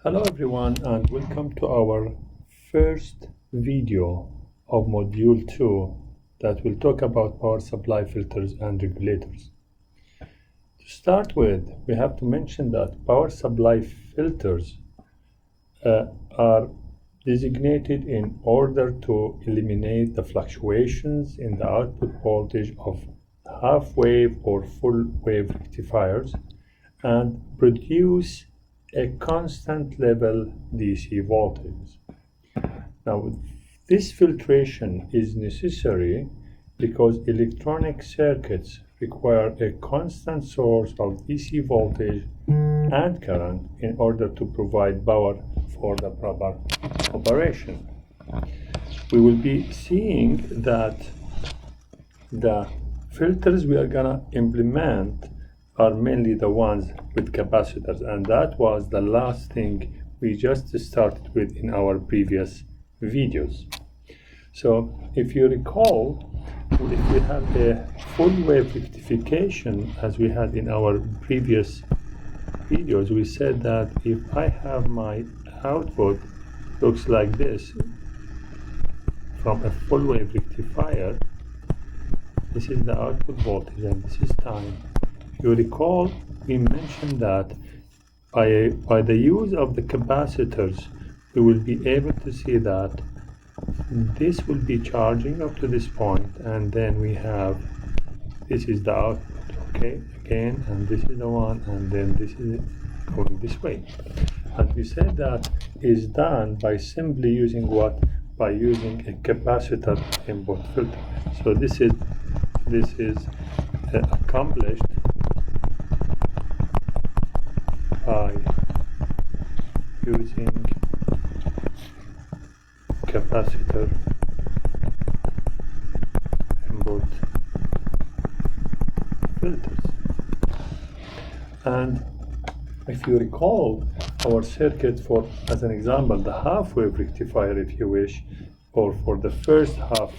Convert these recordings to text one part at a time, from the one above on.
Hello everyone and welcome to our first video of module 2 that will talk about power supply filters and regulators. To start with, we have to mention that power supply filters are designated in order to eliminate the fluctuations in the output voltage of half-wave or full-wave rectifiers and produce a constant level DC voltage. Now, this filtration is necessary because electronic circuits require a constant source of DC voltage and current in order to provide power for the proper operation. We will be seeing that the filters we are gonna implement are mainly the ones with capacitors, and that was the last thing we just started with in our previous videos. So if you recall, if we have a full wave rectification as we had in our previous videos, we said that if I have my output looks like this from a full wave rectifier, this is the output voltage and this is time. You recall we mentioned that by the use of the capacitors we will be able to see that this will be charging up to this point, and then we have this is the output, okay, again, and this is the one, and then this is going this way. And we said that is done by simply using what? By using a capacitor input filter. So this is accomplished by using capacitor input filters. And if you recall our circuit for, as an example, the half-wave rectifier, if you wish, or for the first half,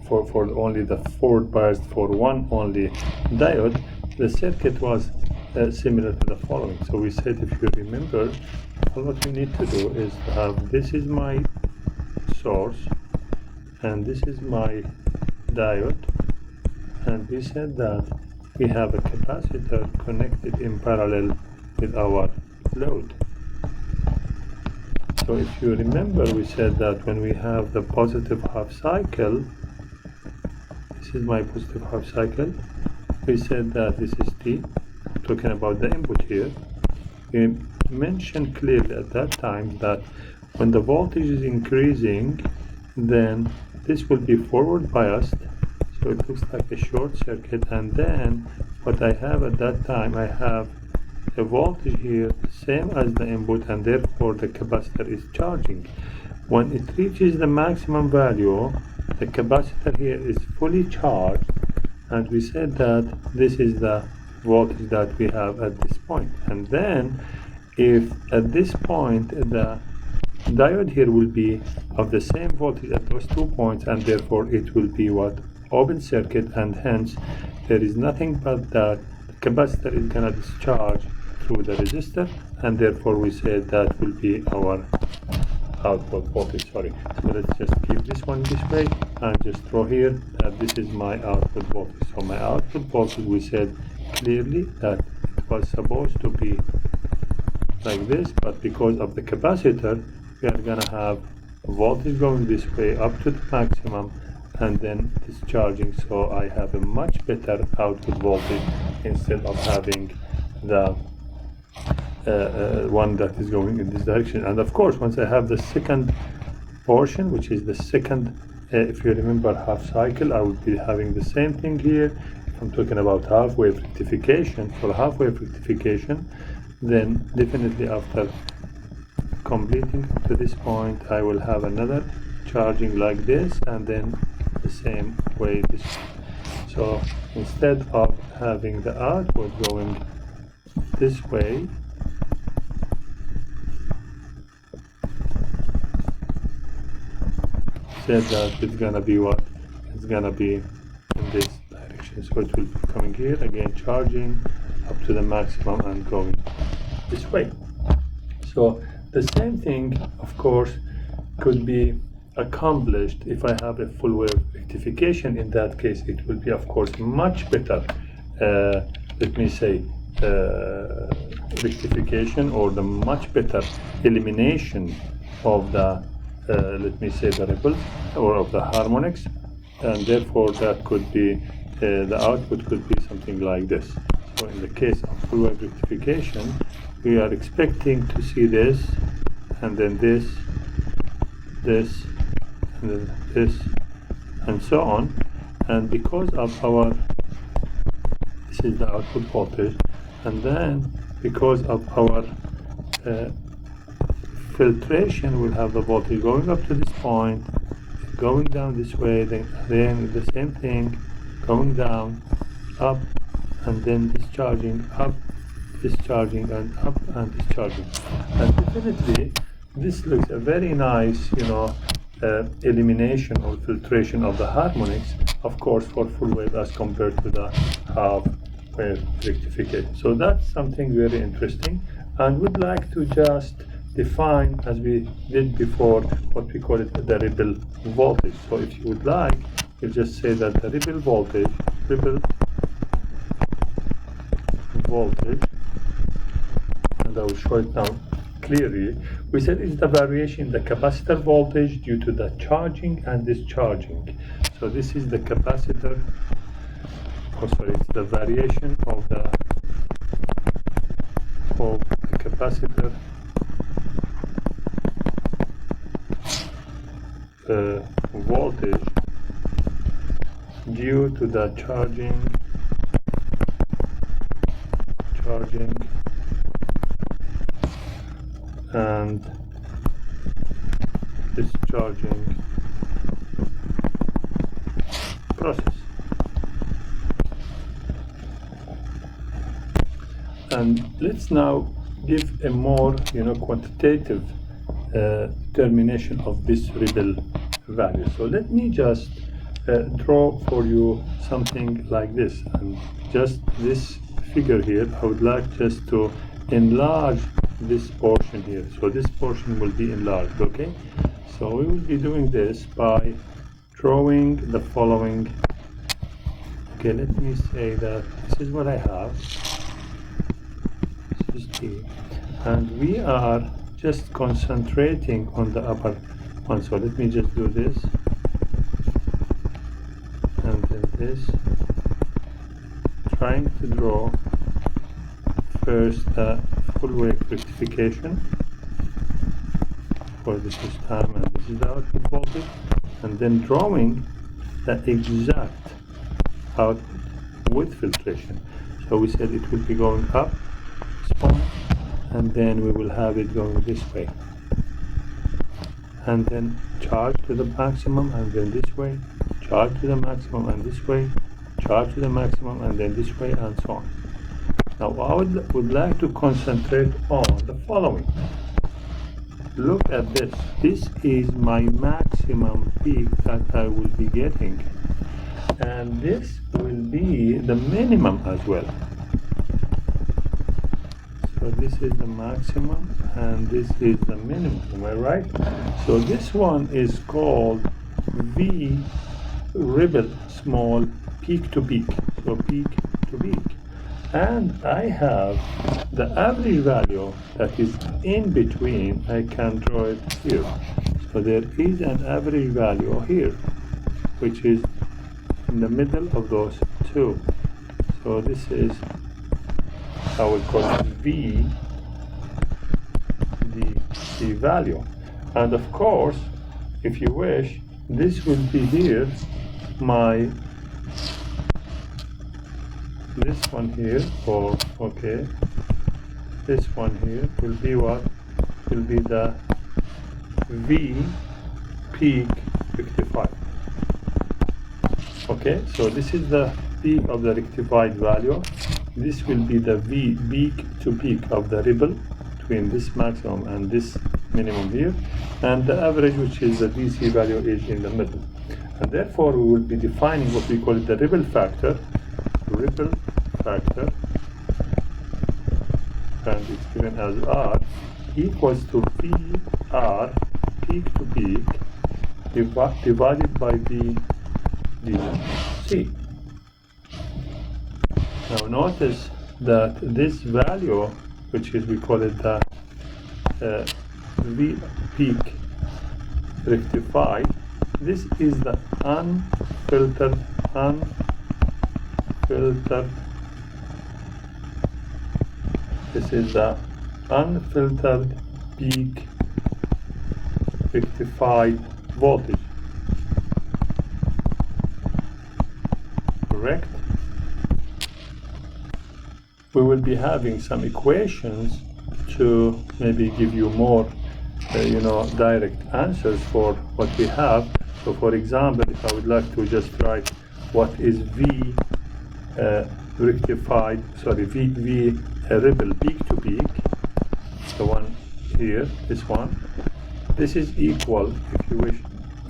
for only the forward biased for one only diode, the circuit was similar to the following. So we said, if you remember, what we need to do is to have this is my source and this is my diode, and we said that we have a capacitor connected in parallel with our load. So if you remember, we said that when we have the positive half cycle, this is my positive half cycle, we said that this is T, talking about the input here. We mentioned clearly at that time that when the voltage is increasing, then this will be forward biased, so it looks like a short circuit, and then what I have at that time, I have a voltage here same as the input, and therefore the capacitor is charging. When it reaches the maximum value, the capacitor here is fully charged, and we said that this is the voltage that we have at this point. And then if at this point the diode here will be of the same voltage at those 2 points, and therefore it will be what? Open circuit, and hence there is nothing but that the capacitor is gonna discharge through the resistor, and therefore we said that will be our output voltage. Sorry, so let's just keep this one this way and just throw here that this is my output voltage. So my output voltage, we said clearly that it was supposed to be like this, but because of the capacitor we are gonna have voltage going this way up to the maximum and then discharging, so I have a much better output voltage instead of having the one that is going in this direction. And of course, once I have the second portion, which is the second, if you remember, half cycle, I will be having the same thing here. If I'm talking about half-wave rectification, for half-wave rectification, then definitely after completing to this point, I will have another charging like this, and then the same way this. So instead of having the output going this way, said that it's gonna be what? It's gonna be in this direction. So it will be coming here again, charging up to the maximum and going this way. So the same thing, of course, could be accomplished if I have a full wave rectification. In that case, it will be, of course, much better, let me say, rectification, or the much better elimination of the, let me say, the ripples or of the harmonics, and therefore that could be, the output could be something like this. So in the case of full wave rectification, we are expecting to see this, and then this, and then this, and so on. And because of our, this is the output voltage, and then because of our filtration, we'll have the voltage going up to this point, going down this way, then the same thing, going down, up, and then discharging, up, discharging, and up, and discharging. And definitely this looks a very nice, elimination or filtration of the harmonics, of course, for full wave as compared to the half wave rectification. So that's something very interesting, and we'd like to just define, as we did before, what we call it the ripple voltage. So if you would like, we'll just say that the ripple voltage, and I will show it now clearly. We said it's the variation in the capacitor voltage due to the charging and discharging. So this is the capacitor, it's the variation of the capacitor voltage due to the charging and discharging process. And let's now give a more quantitative determination of this ripple value. So let me just draw for you something like this, and just this figure here, I would like just to enlarge this portion here. So this portion will be enlarged, okay? So we will be doing this by drawing the following. Okay, let me say that this is what I have. This is T, and we are just concentrating on the upper one. So let me just do this, and then this, trying to draw first the full wave rectification, for this is time and this is the output voltage, and then drawing the exact output with filtration. So we said it will be going up this point, and then we will have it going this way, and then charge to the maximum, and then this way, charge to the maximum, and this way, charge to the maximum, and then this way, and so on. Now I would like to concentrate on the following. Look at this. This is my maximum peak that I will be getting, and this will be the minimum as well. So this is the maximum and this is the minimum, am I right? So this one is called V ripple small peak to peak. So peak to peak. And I have the average value that is in between. I can draw it here. So there is an average value here, which is in the middle of those two. So this is, I will call it V, the value. And of course, if you wish, this will be here, this one here, or okay, this one here will be what? Will be the V peak 55. Okay, so this is the peak of the rectified value. This will be the V peak to peak of the ripple between this maximum and this minimum here, and the average, which is the DC value, is in the middle. And therefore we will be defining what we call the ripple factor, and it's given as R, equals to VR peak to peak divided by VDC. Now notice that this value, which is, we call it the V peak rectified, this is the unfiltered, this is the unfiltered peak rectified voltage. Correct? We will be having some equations to maybe give you more direct answers for what we have. So for example, if I would like to just write what is V rectified, V ripple peak to peak, the one here, this one, this is equal, if you wish,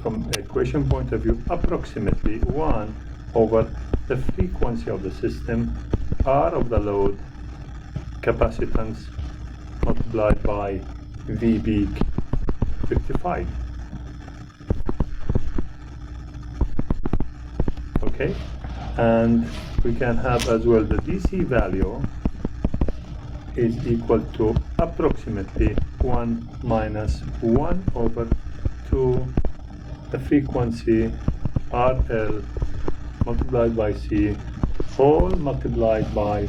from equation point of view, approximately 1 over the frequency of the system, R of the load, capacitance multiplied by V peak rectified. Okay, and we can have as well the DC value is equal to approximately 1 minus 1 over 2 the frequency RL multiplied by C all multiplied by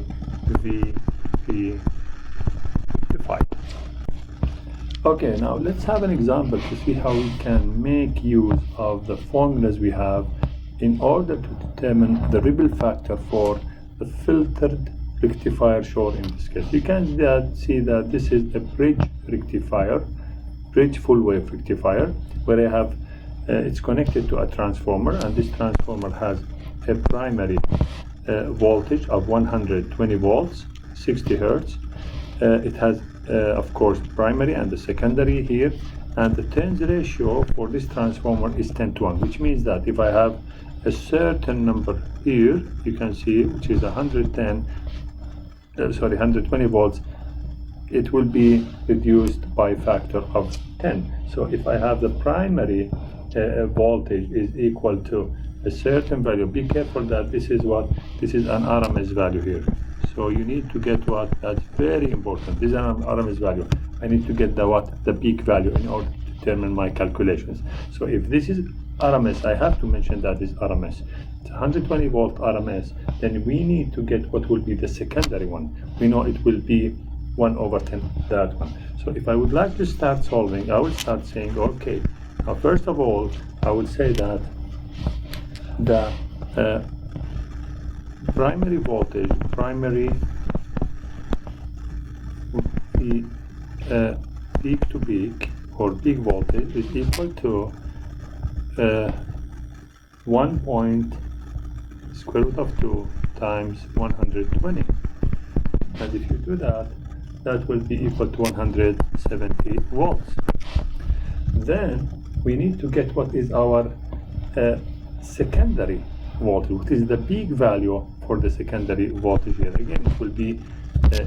VP rectified. Okay, now let's have an example to see how we can make use of the formulas we have in order to determine the ripple factor for the filtered rectifier shown in this case. You can see that this is a bridge rectifier, bridge full wave rectifier, where I have it's connected to a transformer, and this transformer has a primary voltage of 120 volts, 60 hertz. It has of course primary and the secondary here, and the turns ratio for this transformer is 10:1, which means that if I have a certain number here, you can see, which is 120 volts, it will be reduced by a factor of 10. So if I have the primary voltage is equal to a certain value, be careful that this is an RMS value here. So you need to get that's very important. This is an RMS value. I need to get the peak value in order to determine my calculations. So if this is RMS, I have to mention that is RMS. It's 120 volt RMS. Then we need to get what will be the secondary one. We know it will be 1 over 10, that one. So if I would like to start solving, I will start saying, okay, now first of all, I would say that the primary voltage, peak to peak or peak voltage is equal to 1 point square root of 2 times 120. And if you do that, that will be equal to 170 volts. Then we need to get what is our secondary voltage, what is the peak value for the secondary voltage here. Again, it will be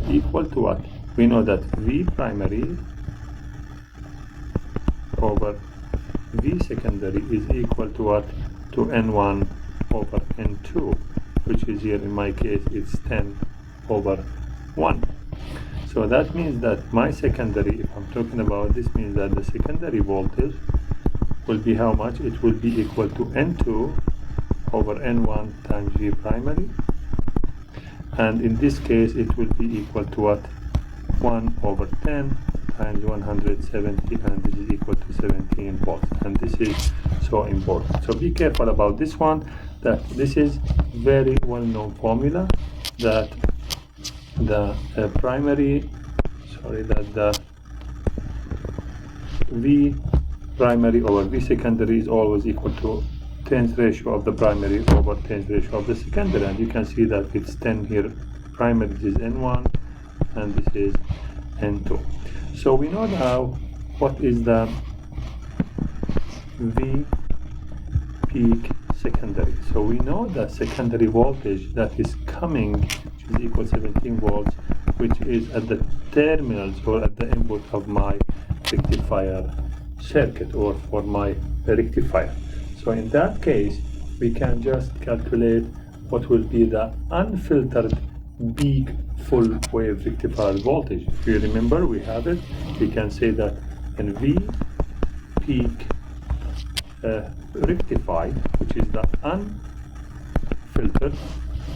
equal to what? We know that V primary over V secondary is equal to what? To N1 over N2, which is here in my case it's 10 over 1. So that means that my secondary, if I'm talking about this, means that the secondary voltage will be how much? It will be equal to N2 over N1 times V primary, and in this case it will be equal to what? 1 over 10 times 170, and this is equal to 17 volts. And this is so important. So be careful about this one, that this is very well-known formula, that the V primary over V secondary is always equal to turns ratio of the primary over turns ratio of the secondary. And you can see that it's 10 here. Primary is N1 and this is N2. So we know now what is the V peak secondary. So we know that secondary voltage that is coming, which is equal 17 volts, which is at the terminals or at the input of my rectifier circuit or for my rectifier. So in that case, we can just calculate what will be the unfiltered peak full wave rectifier voltage. If you remember, we have it. We can say that in V peak rectified, which is the unfiltered.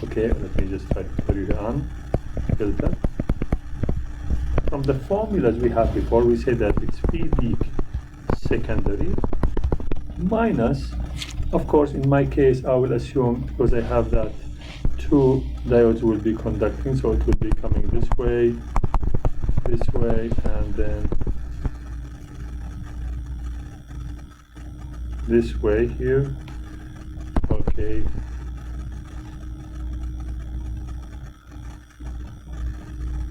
Okay, let me just try to tell you the unfiltered. From the formulas we had before, we say that it's V peak secondary minus, of course, in my case, I will assume, because I have that two diodes will be conducting, so it will be coming this way, and then this way here. Okay.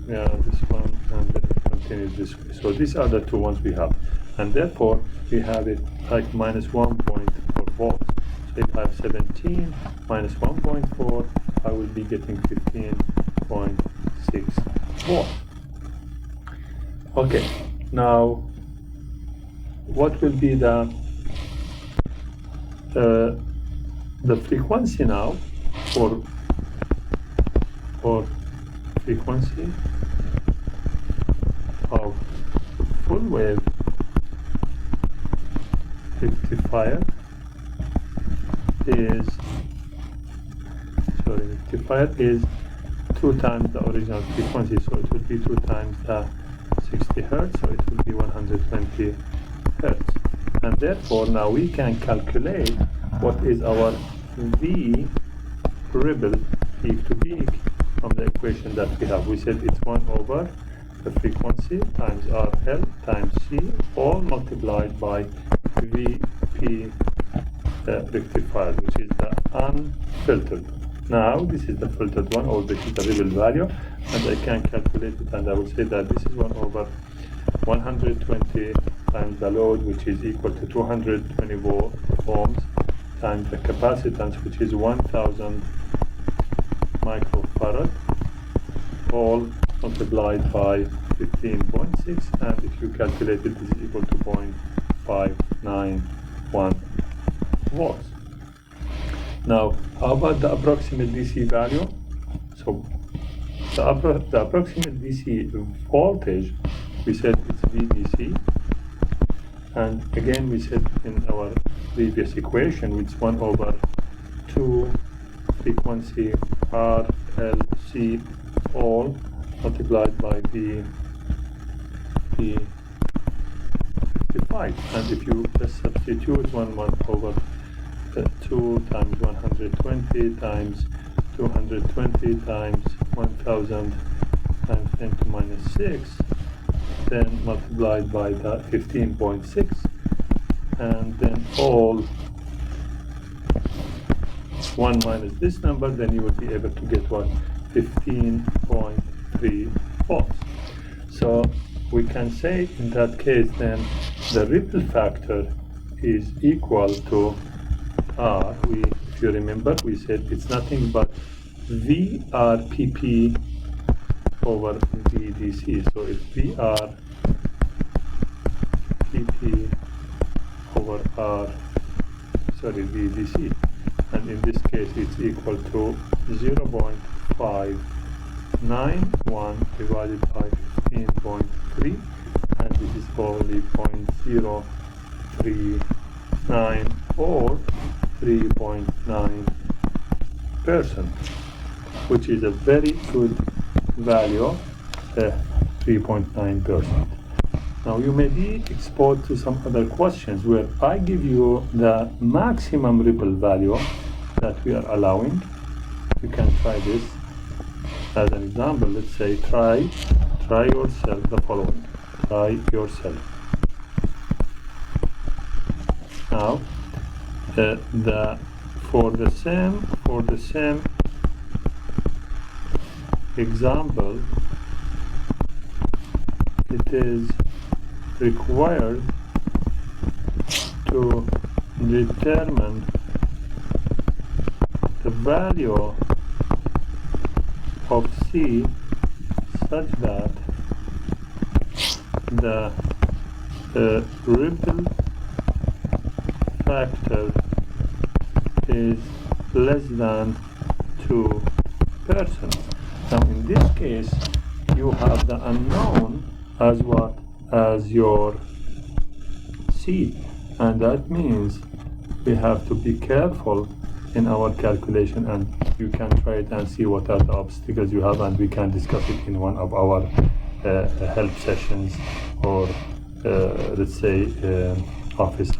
Yeah, this one, and then it continues this way. So these are the two ones we have, and therefore we have it like minus 1.4 volts. So if I have 17 minus 1.4, I will be getting 15.6 volts. Okay, now what will be the frequency now for frequency of full wave rectifier is, rectifier is 2 times the original frequency, so it will be 2 times the 60 Hertz, so it will be 120 Hertz. And therefore now we can calculate what is our V ripple peak to peak from the equation that we have. We said it's 1 over the frequency times RL times C, all multiplied by VP rectifier, which is the unfiltered. Now this is the filtered one, or this is the ripple value, and I can calculate it, and I will say that this is 1 over 120 times the load, which is equal to 220 ohms, times the capacitance, which is 1000 microfarad, all multiplied by 15.6, and if you calculate it, this is equal to 0.591 volts. Now, how about the approximate DC value? So, the approximate DC voltage, we said it's VDC, and again we said in our previous equation, it's 1 over 2 frequency R, L, C, all multiplied by V 55. And if you just substitute 1 over 2 times 120 times 220 times 1000 times 10 to minus 6, then multiplied by the 15.6, and then all 1 minus this number, then you will be able to get what? 15.3 volts. So we can say in that case then the ripple factor is equal to R. If you remember, we said it's nothing but VRPP over VDC. So it's VRPP over VDC. And in this case, it's equal to 0.591 divided by 15.3, and this is probably 0.039 or 3.9%, which is a very good value, 3.9%. Now you may be exposed to some other questions where I give you the maximum ripple value that we are allowing. You can try this as an example. Let's say try yourself the following. Try yourself. Now for the same example, it is required to determine the value of C such that the ripple factor is less than 2%. Now in this case, you have the unknown as what? As your C, and that means we have to be careful in our calculation, and you can try it and see what are the obstacles you have, and we can discuss it in one of our help sessions, or let's say office